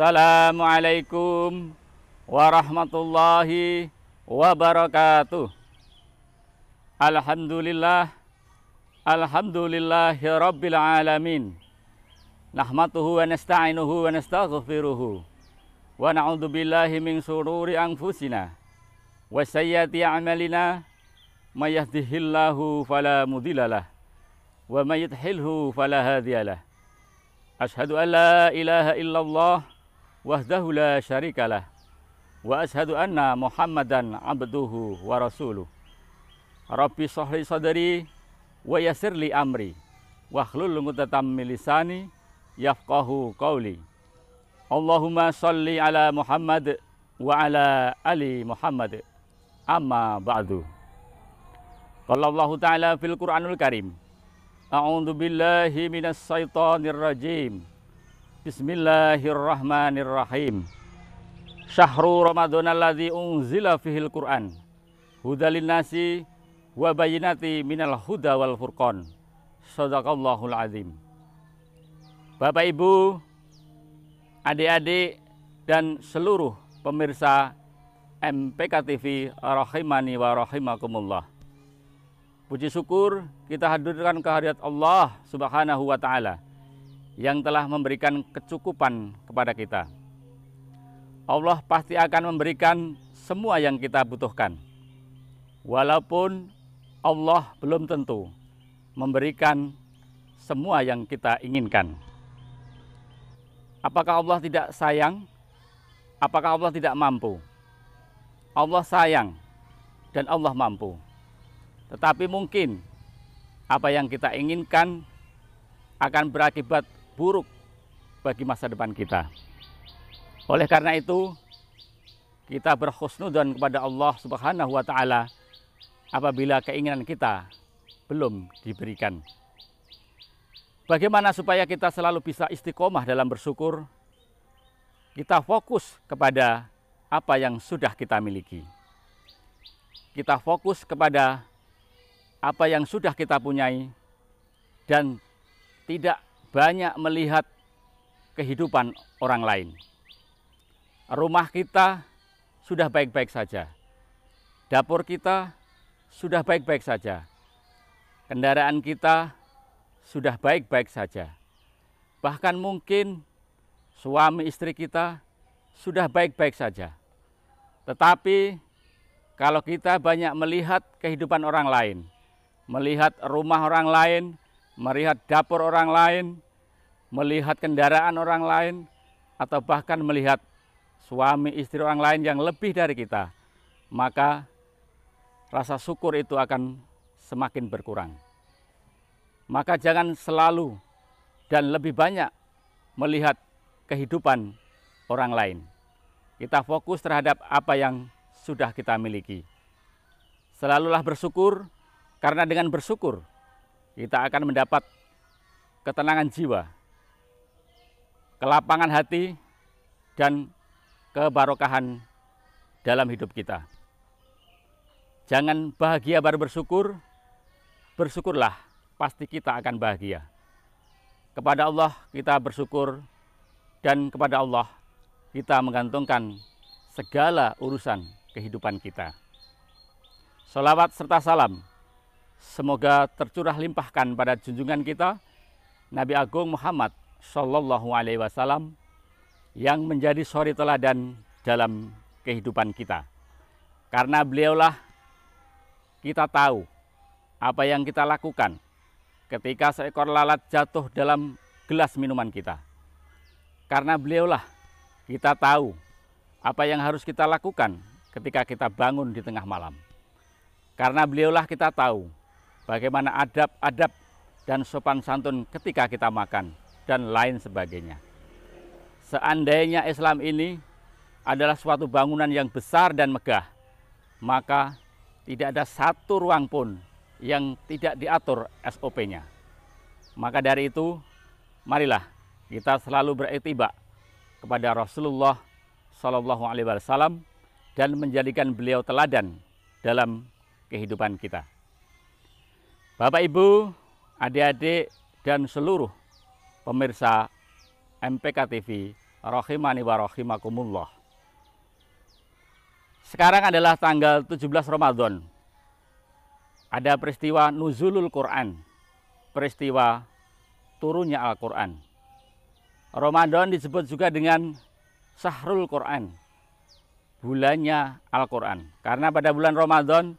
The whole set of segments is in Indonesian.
Assalamualaikum warahmatullahi wabarakatuh. Alhamdulillah, alhamdulillahi rabbil alamin. Nahmatuhu wa nasta'inuhu wa nastaghfiruhu. Wa na'udzu billahi min syururi anfusina wa sayyiati a'malina. May yahdihillahu fala mudhillalah wa may yudhlilhu fala hadiyalah. Asyhadu an la ilaha illallah wahdahu la syarikalah wa asyhadu anna Muhammadan abduhu wa rasuluh. Rabbi shrah sadri wa yassir li amri wahlul 'uqdatam min lisani yafqahu qawli. Allahumma shalli ala Muhammad wa ala ali Muhammad. Amma ba'du. Qala Allah Ta'ala fil Qur'anul Karim. A'udzu billahi minas syaitonir rajim. Bismillahirrahmanirrahim. Syahrul Ramadan alladzi unzila fihil Qur'an hudal linnasi wa bayyinati minal huda wal furqan. Shadaqallahul azim. Bapak Ibu, adik-adik dan seluruh pemirsa MPK TV rahimani wa rahimakumullah. Puji syukur kita hadirkan kehadirat Allah Subhanahu wa Ta'ala yang telah memberikan kecukupan kepada kita. Allah pasti akan memberikan semua yang kita butuhkan, walaupun Allah belum tentu memberikan semua yang kita inginkan. Apakah Allah tidak sayang? Apakah Allah tidak mampu? Allah sayang dan Allah mampu. Tetapi mungkin apa yang kita inginkan akan berakibat buruk bagi masa depan kita. Oleh karena itu, kita berhusnudzon kepada Allah Subhanahu wa Ta'ala apabila keinginan kita belum diberikan. Bagaimana supaya kita selalu bisa istiqomah dalam bersyukur? Kita fokus kepada apa yang sudah kita miliki. Kita fokus kepada apa yang sudah kita punyai dan tidak banyak melihat kehidupan orang lain. Rumah kita sudah baik-baik saja. Dapur kita sudah baik-baik saja. Kendaraan kita sudah baik-baik saja. Bahkan mungkin suami istri kita sudah baik-baik saja. Tetapi kalau kita banyak melihat kehidupan orang lain, melihat rumah orang lain, melihat dapur orang lain, melihat kendaraan orang lain, atau bahkan melihat suami istri orang lain yang lebih dari kita, maka rasa syukur itu akan semakin berkurang. Maka jangan selalu dan lebih banyak melihat kehidupan orang lain. Kita fokus terhadap apa yang sudah kita miliki. Selalulah bersyukur, karena dengan bersyukur kita akan mendapat ketenangan jiwa, kelapangan hati, dan kebarokahan dalam hidup kita. Jangan bahagia baru bersyukur, bersyukurlah pasti kita akan bahagia. Kepada Allah kita bersyukur dan kepada Allah kita menggantungkan segala urusan kehidupan kita. Sholawat serta salam semoga tercurah limpahkan pada junjungan kita Nabi Agung Muhammad Sallallahu Alaihi Wasallam yang menjadi suri teladan dalam kehidupan kita. Karena beliaulah kita tahu apa yang kita lakukan ketika seekor lalat jatuh dalam gelas minuman kita. Karena beliaulah kita tahu apa yang harus kita lakukan ketika kita bangun di tengah malam. Karena beliaulah kita tahu bagaimana adab-adab dan sopan santun ketika kita makan, dan lain sebagainya. Seandainya Islam ini adalah suatu bangunan yang besar dan megah, maka tidak ada satu ruang pun yang tidak diatur SOP-nya. Maka dari itu, marilah kita selalu beriktiba kepada Rasulullah Shallallahu Alaihi Wasallam dan menjadikan beliau teladan dalam kehidupan kita. Bapak, Ibu, adik-adik, dan seluruh pemirsa MPK TV rahimani wa rahimakumullah. Sekarang adalah tanggal 17 Ramadan. Ada peristiwa nuzulul Quran, peristiwa turunnya Al-Quran. Ramadan disebut juga dengan Syahrul Quran, bulannya Al-Quran. Karena pada bulan Ramadan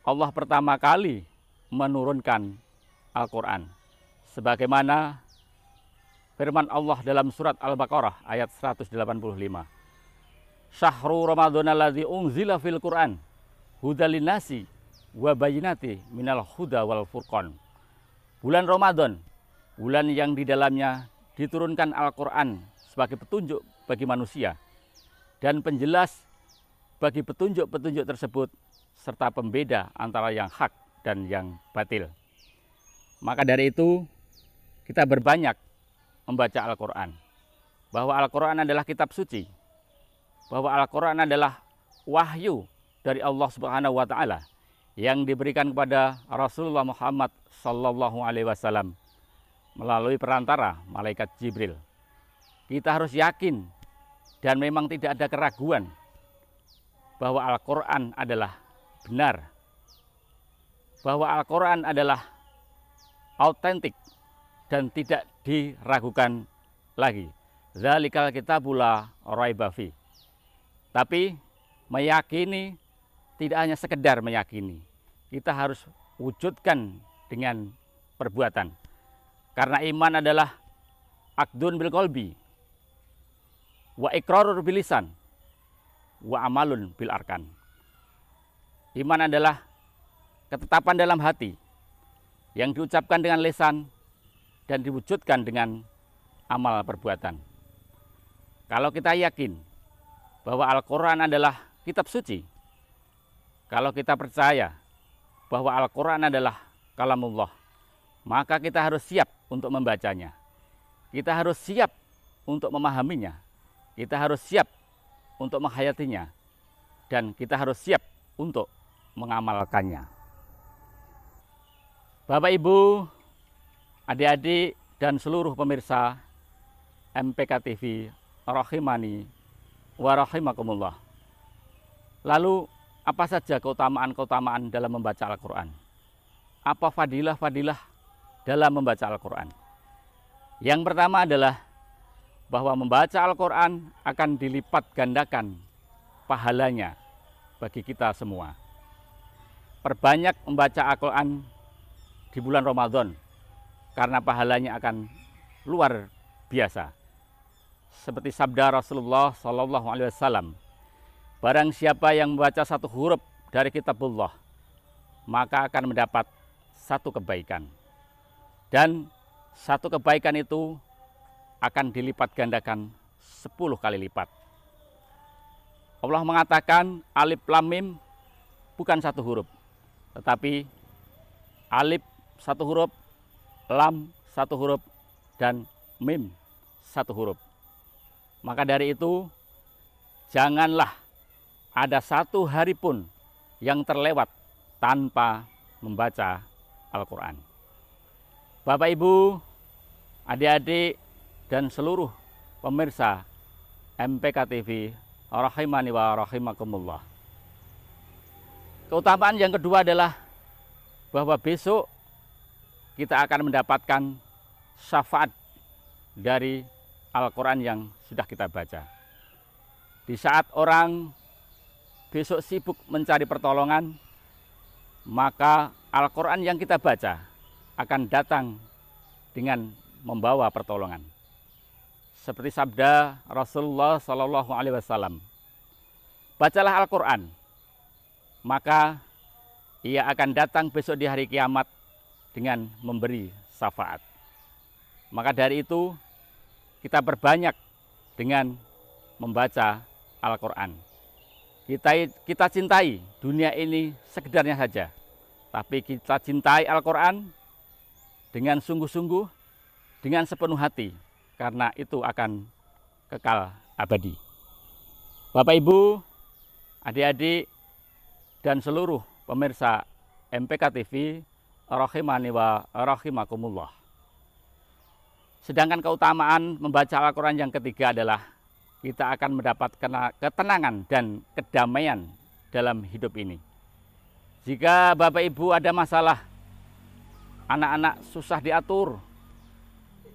Allah pertama kali menurunkan Al-Quran. Sebagaimana firman Allah dalam surat Al-Baqarah ayat 185. Syahrul Ramadan alladzi unzila fil Quran hudal linnasi wa bayyinati minal huda wal furqan. Bulan Ramadan, bulan yang di dalamnya diturunkan Al-Quran sebagai petunjuk bagi manusia dan penjelas bagi petunjuk-petunjuk tersebut serta pembeda antara yang hak dan yang batil. Maka dari itu kita berbanyak membaca Al-Quran, bahwa Al-Quran adalah kitab suci, bahwa Al-Quran adalah wahyu dari Allah Subhanahu wa Ta'ala yang diberikan kepada Rasulullah Muhammad Sallallahu Alaihi Wasallam melalui perantara malaikat Jibril. Kita harus yakin dan memang tidak ada keraguan bahwa Al-Quran adalah benar, bahwa Al-Quran adalah autentik dan tidak diragukan lagi. Dzalikal kitabul la raiba fi. Tapi meyakini tidak hanya sekedar meyakini, kita harus wujudkan dengan perbuatan. Karena iman adalah aqdun bil qalbi wa iqrarur bil lisan wa amalun bil arkan. Iman adalah ketetapan dalam hati yang diucapkan dengan lisan dan diwujudkan dengan amal perbuatan. Kalau kita yakin bahwa Al-Quran adalah kitab suci, kalau kita percaya bahwa Al-Quran adalah kalamullah, maka kita harus siap untuk membacanya. Kita harus siap untuk memahaminya. Kita harus siap untuk menghayatinya. Dan kita harus siap untuk mengamalkannya. Bapak, Ibu, adik-adik, dan seluruh pemirsa MPK TV, rahimani wa rahimakumullah. Lalu, apa saja keutamaan-keutamaan dalam membaca Al-Quran? Apa fadilah-fadilah dalam membaca Al-Quran? Yang pertama adalah bahwa membaca Al-Quran akan dilipat gandakan pahalanya bagi kita semua. Perbanyak membaca Al-Quran di bulan Ramadan karena pahalanya akan luar biasa. Seperti sabda Rasulullah Sallallahu Alaihi Wasallam, barang siapa yang membaca satu huruf dari kitabullah, maka akan mendapat satu kebaikan. Dan satu kebaikan itu akan dilipat gandakan 10 kali lipat. Allah mengatakan alif lam mim bukan satu huruf, tetapi alif satu huruf, lam satu huruf, dan mim satu huruf. Maka dari itu, janganlah ada satu hari pun yang terlewat tanpa membaca Al-Quran. Bapak, Ibu, adik-adik, dan seluruh pemirsa MPK TV, rahimani wa rahimakumullah. Keutamaan yang kedua adalah bahwa besok kita akan mendapatkan syafaat dari Al-Quran yang sudah kita baca. Di saat orang besok sibuk mencari pertolongan, maka Al-Quran yang kita baca akan datang dengan membawa pertolongan. Seperti sabda Rasulullah Sallallahu Alaihi Wasallam, bacalah Al-Quran, maka ia akan datang besok di hari kiamat dengan memberi syafaat. Maka dari itu, kita berbanyak dengan membaca Al-Quran. Kita cintai dunia ini sekedarnya saja, tapi kita cintai Al-Quran dengan sungguh-sungguh, dengan sepenuh hati, karena itu akan kekal abadi. Bapak, Ibu, adik-adik, dan seluruh pemirsa MPK TV, rahimani wa rahimakumullah. Sedangkan keutamaan membaca Al-Quran yang ketiga adalah kita akan mendapat ketenangan dan kedamaian dalam hidup ini. Jika Bapak Ibu ada masalah, anak-anak susah diatur,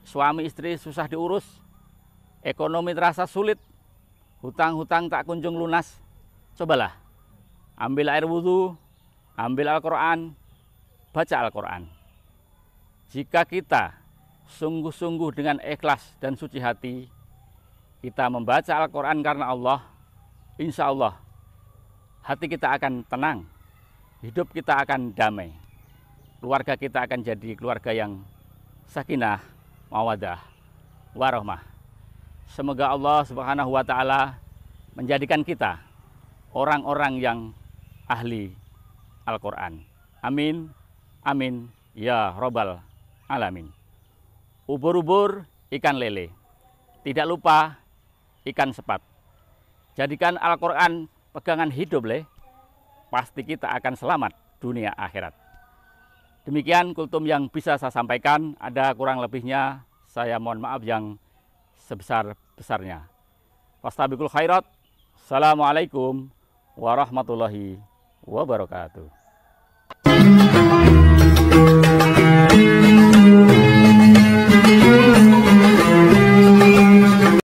suami istri susah diurus, ekonomi terasa sulit, hutang-hutang tak kunjung lunas, cobalah ambil air wudhu, ambil Al-Quran, baca Al-Quran. Jika kita sungguh-sungguh dengan ikhlas dan suci hati, kita membaca Al-Quran karena Allah, insya Allah hati kita akan tenang, hidup kita akan damai, keluarga kita akan jadi keluarga yang sakinah, mawadah, warahmah. Semoga Allah Subhanahu wa Ta'ala menjadikan kita orang-orang yang ahli Al-Quran. Amin, amin, ya Robbal Alamin. Ubur-ubur ikan lele, tidak lupa ikan sepat. Jadikan Al-Quran pegangan hidup, pasti kita akan selamat dunia akhirat. Demikian kultum yang bisa saya sampaikan. Ada kurang lebihnya saya mohon maaf yang sebesar-besarnya. Fastabiqul khairat. Assalamualaikum warahmatullahi wabarakatuh.